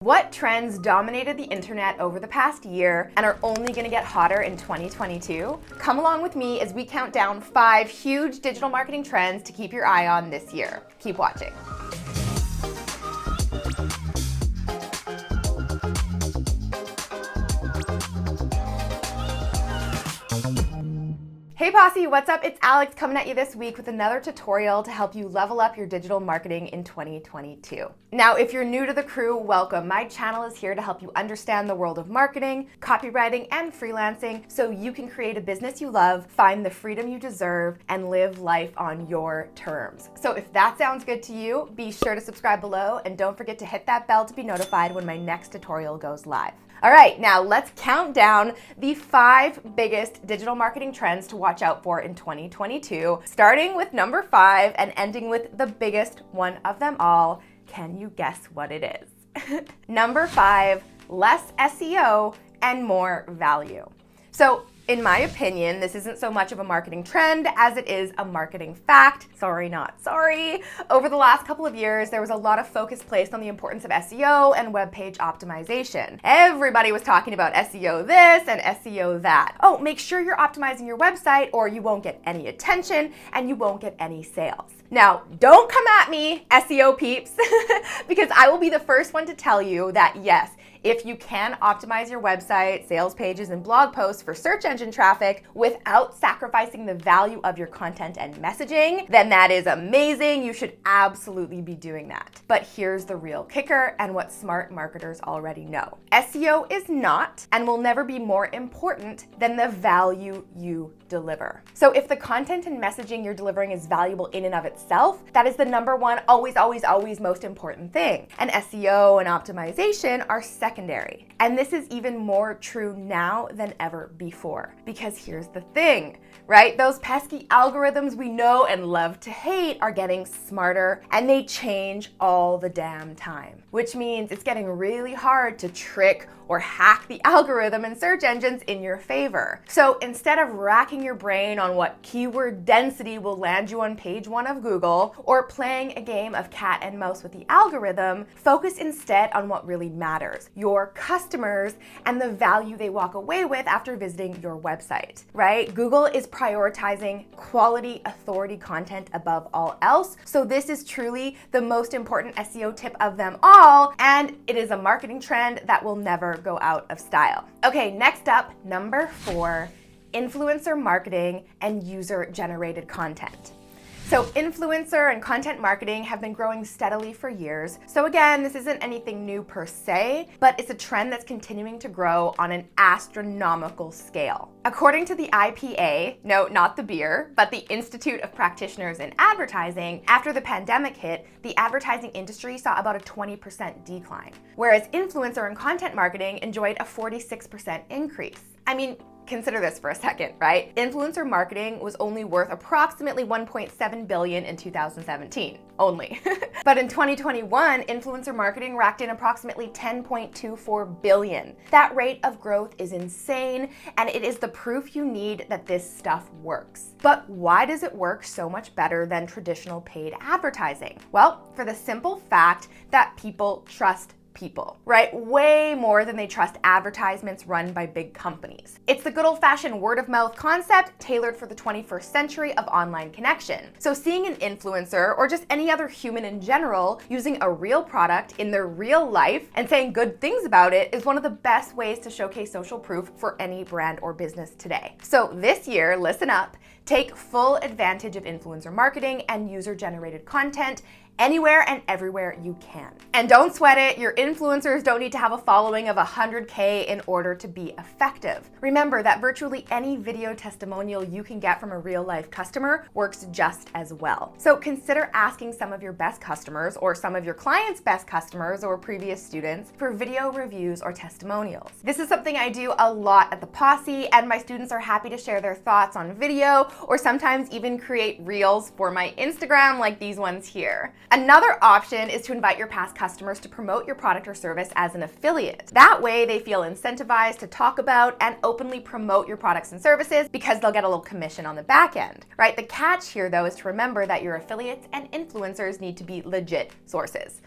What trends dominated the internet over the past year and are only going to get hotter in 2022? Come along with me as we count down 5 huge digital marketing trends to keep your eye on this year. Keep watching. Hey Posse, what's up? It's Alex coming at you this week with another tutorial to help you level up your digital marketing in 2022. Now, if you're new to the crew, welcome. My channel is here to help you understand the world of marketing, copywriting, and freelancing so you can create a business you love, find the freedom you deserve, and live life on your terms. So if that sounds good to you, be sure to subscribe below and don't forget to hit that bell to be notified when my next tutorial goes live. All right, now let's count down the 5 biggest digital marketing trends to watch out for in 2022, starting with number 5 and ending with the biggest one of them all. Can you guess what it is? Number 5, less SEO and more value. So, in my opinion, this isn't so much of a marketing trend as it is a marketing fact. Sorry, not sorry. Over the last couple of years, there was a lot of focus placed on the importance of SEO and web page optimization. Everybody was talking about SEO this and SEO that. Oh, make sure you're optimizing your website or you won't get any attention and you won't get any sales. Now, don't come at me, SEO peeps, because I will be the first one to tell you that yes, if you can optimize your website, sales pages, and blog posts for search engine traffic without sacrificing the value of your content and messaging, then that is amazing. You should absolutely be doing that. But here's the real kicker and what smart marketers already know. SEO is not and will never be more important than the value you deliver. So if the content and messaging you're delivering is valuable in and of itself, that is the number one, always most important thing. And SEO and optimization are secondary. And this is even more true now than ever before. Because here's the thing, right? Those pesky algorithms we know and love to hate are getting smarter and they change all the damn time. Which means it's getting really hard to trick or hack the algorithm and search engines in your favor. So instead of racking your brain on what keyword density will land you on page 1 of Google or playing a game of cat and mouse with the algorithm, focus instead on what really matters, your customers and the value they walk away with after visiting your website, right? Google is prioritizing quality authority content above all else. So this is truly the most important SEO tip of them all, and it is a marketing trend that will never go out of style. Okay, next up, number 4, influencer marketing and user-generated content. So influencer and content marketing have been growing steadily for years. So again, this isn't anything new per se, but it's a trend that's continuing to grow on an astronomical scale. According to the IPA, no, not the beer, but the Institute of Practitioners in Advertising, after the pandemic hit, the advertising industry saw about a 20% decline, whereas influencer and content marketing enjoyed a 46% increase. I mean, consider this for a second, right? Influencer marketing was only worth approximately $1.7 billion in 2017, only. But in 2021, influencer marketing racked in approximately $10.24 billion. That rate of growth is insane, and it is the proof you need that this stuff works. But why does it work so much better than traditional paid advertising? Well, for the simple fact that people trust people, right? Way more than they trust advertisements run by big companies. It's the good old-fashioned word-of-mouth concept tailored for the 21st century of online connection. So seeing an influencer or just any other human in general using a real product in their real life and saying good things about it is one of the best ways to showcase social proof for any brand or business today. So this year, listen up, take full advantage of influencer marketing and user-generated content anywhere and everywhere you can. And don't sweat it, your influencers don't need to have a following of 100K in order to be effective. Remember that virtually any video testimonial you can get from a real life customer works just as well. So consider asking some of your best customers or some of your clients' best customers or previous students for video reviews or testimonials. This is something I do a lot at the Posse, and my students are happy to share their thoughts on video or sometimes even create reels for my Instagram like these ones here. Another option is to invite your past customers to promote your product or service as an affiliate. That way they feel incentivized to talk about and openly promote your products and services because they'll get a little commission on the back end, right? The catch here though is to remember that your affiliates and influencers need to be legit sources.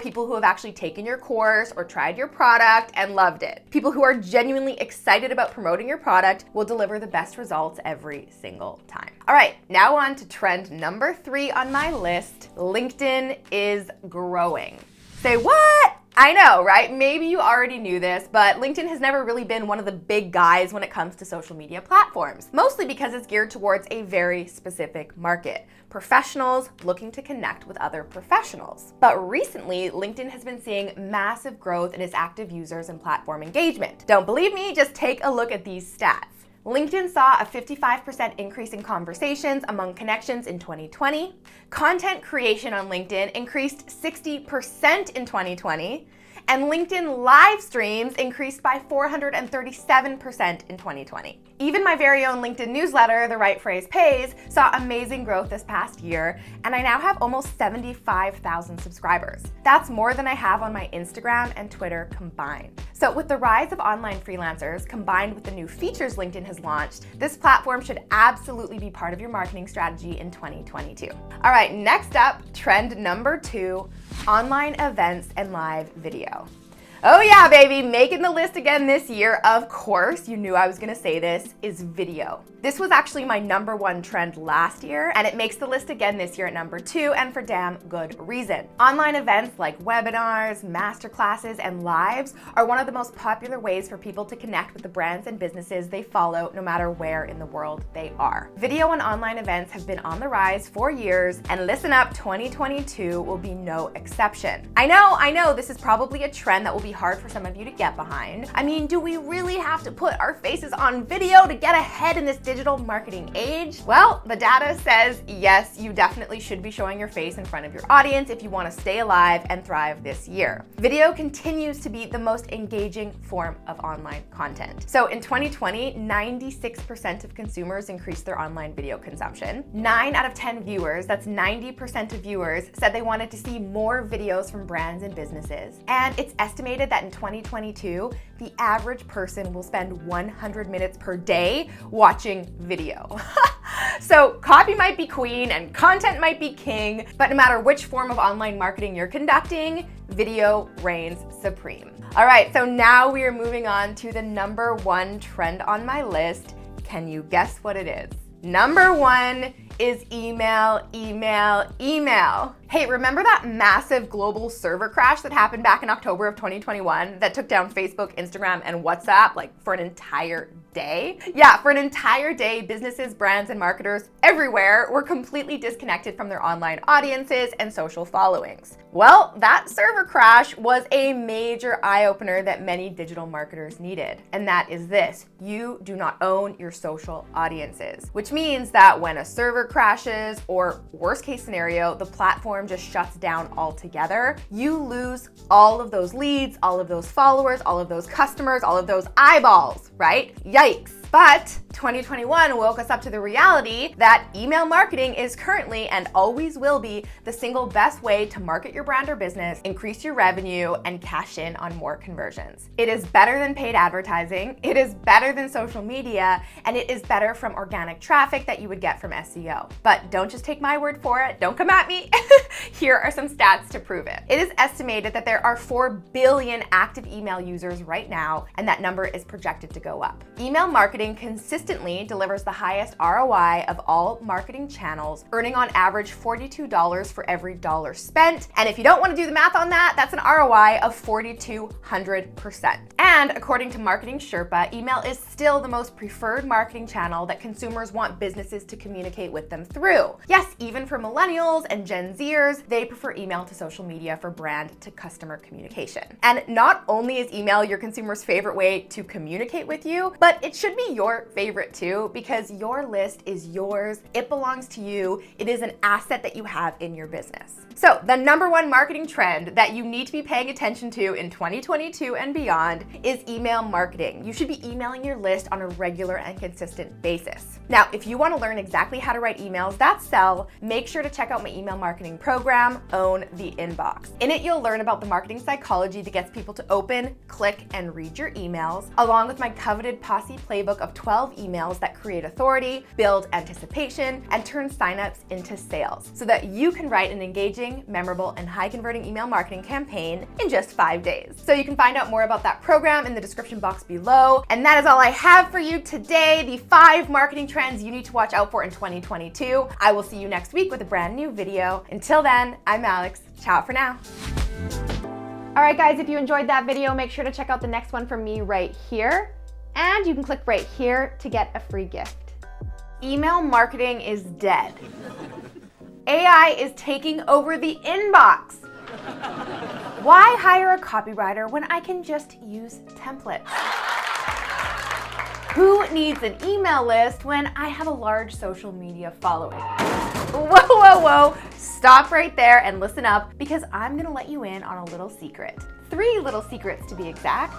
People who have actually taken your course or tried your product and loved it. People who are genuinely excited about promoting your product will deliver the best results every single time. All right, now on to trend number 3 on my list. LinkedIn is growing. Say what? I know, right? Maybe you already knew this, but LinkedIn has never really been one of the big guys when it comes to social media platforms, mostly because it's geared towards a very specific market. Professionals looking to connect with other professionals. But recently, LinkedIn has been seeing massive growth in its active users and platform engagement. Don't believe me? Just take a look at these stats. LinkedIn saw a 55% increase in conversations among connections in 2020. Content creation on LinkedIn increased 60% in 2020. And LinkedIn live streams increased by 437% in 2020. Even my very own LinkedIn newsletter, The Right Phrase Pays, saw amazing growth this past year, and I now have almost 75,000 subscribers. That's more than I have on my Instagram and Twitter combined. So with the rise of online freelancers combined with the new features LinkedIn has launched, this platform should absolutely be part of your marketing strategy in 2022. All right, next up, trend number 2, online events and live video. Oh yeah, baby, making the list again this year, of course, you knew I was gonna say this, is video. This was actually my number 1 trend last year, and it makes the list again this year at number 2, and for damn good reason. Online events like webinars, masterclasses, and lives are one of the most popular ways for people to connect with the brands and businesses they follow, no matter where in the world they are. Video and online events have been on the rise for years, and listen up, 2022 will be no exception. I know, this is probably a trend that will be hard for some of you to get behind. I mean, do we really have to put our faces on video to get ahead in this digital marketing age? Well, the data says yes, you definitely should be showing your face in front of your audience if you want to stay alive and thrive this year. Video continues to be the most engaging form of online content. So in 2020, 96% of consumers increased their online video consumption. 9 out of 10 viewers, that's 90% of viewers, said they wanted to see more videos from brands and businesses. And it's estimated that in 2022, the average person will spend 100 minutes per day watching video. So copy might be queen and content might be king, but no matter which form of online marketing you're conducting, video reigns supreme. All right, so now we are moving on to the number 1 trend on my list. Can you guess what it is? Number 1 is email. Hey, remember that massive global server crash that happened back in October of 2021 that took down Facebook, Instagram, and WhatsApp for an entire day? Yeah, for an entire day, businesses, brands, and marketers everywhere were completely disconnected from their online audiences and social followings. Well, that server crash was a major eye-opener that many digital marketers needed. And that is this: you do not own your social audiences, which means that when a server crashes, or worst case scenario, the platform just shuts down altogether, you lose all of those leads, all of those followers, all of those customers, all of those eyeballs, right? Yikes. But 2021 woke us up to the reality that email marketing is currently and always will be the single best way to market your brand or business, increase your revenue, and cash in on more conversions. It is better than paid advertising, it is better than social media, and it is better from organic traffic that you would get from SEO. But don't just take my word for it, don't come at me. Here are some stats to prove it. It is estimated that there are 4 billion active email users right now, and that number is projected to go up. Email marketing consistently delivers the highest ROI of all marketing channels, earning on average $42 for every dollar spent. And if you don't want to do the math on that, that's an ROI of 4,200%. And according to Marketing Sherpa, email is still the most preferred marketing channel that consumers want businesses to communicate with them through. Yes, even for millennials and Gen Zers, they prefer email to social media for brand to customer communication. And not only is email your consumer's favorite way to communicate with you, but it should be your favorite too, because your list is yours, it belongs to you, it is an asset that you have in your business. So the number 1 marketing trend that you need to be paying attention to in 2022 and beyond is email marketing. You should be emailing your list on a regular and consistent basis. Now, if you want to learn exactly how to write emails that sell, make sure to check out my email marketing program, Own the Inbox. In it, you'll learn about the marketing psychology that gets people to open, click, and read your emails, along with my coveted Posse Playbook playbook of 12 emails that create authority, build anticipation, and turn signups into sales so that you can write an engaging, memorable, and high-converting email marketing campaign in just 5 days. So you can find out more about that program in the description box below. And that is all I have for you today, the 5 marketing trends you need to watch out for in 2022. I will see you next week with a brand new video. Until then, I'm Alex. Ciao for now. All right, guys, if you enjoyed that video, make sure to check out the next one from me right here. And you can click right here to get a free gift. Email marketing is dead. AI is taking over the inbox. Why hire a copywriter when I can just use templates? Who needs an email list when I have a large social media following? Whoa, whoa, whoa. Stop right there and listen up, because I'm gonna let you in on a little secret. 3 little secrets to be exact.